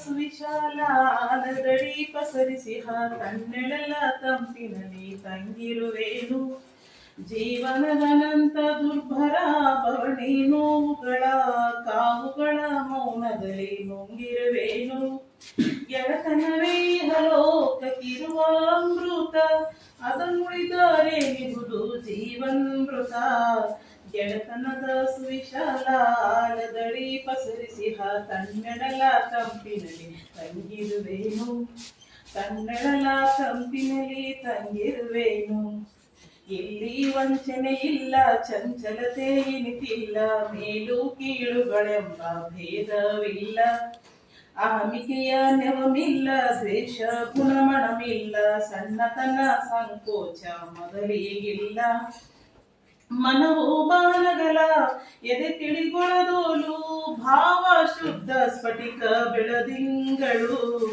ಸುವಿಶಾಲದಡಿ ಪಸರಿಸಿಹ ಕಣ್ಣೆಳೆಲ್ಲ ತಂಪಿನಲ್ಲಿ ತಂಗಿರುವೇನು. ಜೀವನದನಂತ ದುರ್ಭರ ಬವಣೆ ನೋವುಗಳ ಕಾವುಗಳ ಮೌನದಲ್ಲಿ ನುಂಗಿರುವೇನು. ಗೆಳತನವೇ ಇಹಲೋಕಕ್ಕಿರುವ ಅಮೃತ, ಅದನ್ನುಳಿದರೆ ನಿಗುದು ಜೀವನ್ಮೃತ. ಗೆಳತನದ ಸುವಿಶಾಲದಡಿ ಪಸರಿಸಿಹ ತನ್ನೆಡಲ ತಂಪಿನಲ್ಲಿ ತಂಗಿರುವೇನು. ತನ್ನೆಡಲ ತಂಪಿನಲ್ಲಿ ತಂಗಿರುವೇನು. ಇಲ್ಲಿ ವಂಚನೆ ಇಲ್ಲ, ಚಂಚಲತೆ ಇನಿತಿಲ್ಲ, ಮೇಲು ಕೀಳುಗಳೆಂಬ ಭೇದವಿಲ್ಲ. ಅಹಮಿಕೆಯ ನೆವಮಿಲ್ಲ, ದ್ವೇಷ ಗುಣಮಣಮಿಲ್ಲ, ಸಣ್ಣತನ ಸಂಕೋಚ ಮೊದಲಿಗಿಲ್ಲ. ಮನವು ಬಾಣಗಳ ಎದೆ ತಿಳಿಗೊಳದೋಲು, ಭಾವ ಶುದ್ಧ ಸ್ಫಟಿಕ ಬೆಳದಿಂಗಳು.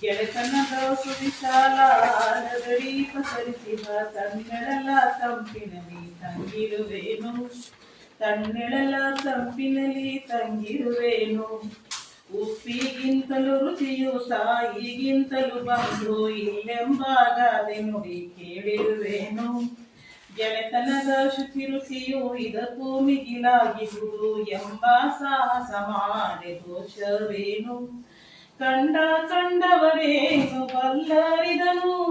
ಗೆಳೆತನದ ಸುವಿಶಾಲದಡಿ ಪಸರಿಸಿಹ ತನ್ನೆಳಲ ತಂಪಿನಲ್ಲಿ ತಂಗಿರುವೇನು. ತನ್ನೆಳಲ ತಂಪಿನಲ್ಲಿ ತಂಗಿರುವೇನು. ಉಪ್ಪಿಗಿಂತಲೂ ರುಚಿಯು ತಾಯಿಗಿಂತಲೂ ಬಂದು ಇಲ್ಲೆಂಬ ಗಾದೆ ನುಡಿ ಕೇಳಿರುವೇನು. ಗೆಳೆತನದ ಶುಚಿ ರುಚಿಯು ಇದಕ್ಕೂ ಮಿಗಿಲಾಗಿರುವುದು ಎಂಬ ಸಾಹಸ ಮಾಡೆ ದೋಷವೇನು. ಕಂಡವರೇನು ಬಲ್ಲರಿದನು,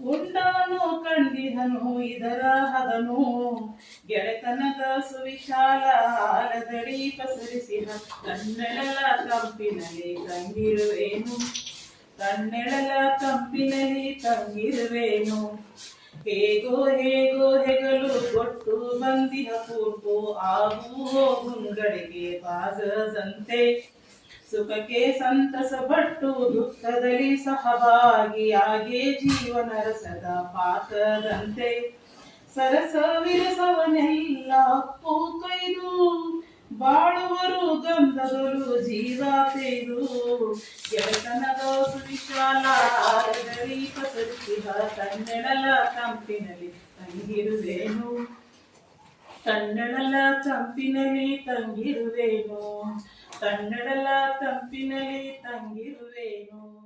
ಉಂಡವನು ಕಂಡಿದನು ಇದರ ಹದನು. ಗೆಳೆತನದ ಸುವಿಶಾಲದಡಿ ಪಸರಿಸಿಹ ತನ್ನೆಳಲ ತಂಪಿನಲ್ಲಿ ತಂಗಿರುವೇನು. ತನ್ನೆಳಲ ತಂಪಿನಲ್ಲಿ ತಂಗಿರುವೇನು. ಹೇಗೋ ಹೆಗಲು ಕೊಟ್ಟು ಬಂದಿಹ ಕೂರ್ಪು, ಆಗು ಹೋಗುಂಗಳಿಗೆ ಬಾಗದಂತೆ. ಸುಖಕ್ಕೆ ಸಂತಸ ಪಟ್ಟು ದುಃಖದಲ್ಲಿ ಸಹಭಾಗಿಯಾಗಿ ಜೀವನ ರಸದ ಪಾಕದಂತೆ. ಸರಸ ವಿರಸವನೆಲ್ಲ ಅಪ್ಪು ಕೈದು, ಬಾಳುವರು ಗಂಧಗಳು ಜೀವ ತೆಯ್ದು. ಗೆಳೆತನದ ಸುವಿಶಾಲದಡಿ ಪಸರಿಸಿಹ ತನ್ನೆಳಲ ತಂಪಿನಲ್ಲಿ ತಂಗಿರುವೇನು. ತನ್ನೆಳಲ ತಂಪಿನಲ್ಲಿ ತಂಗಿರುವೇನು. ತನ್ನೆಳಲ ತಂಪಿನಲ್ಲಿ ತಂಗಿರುವೇನು.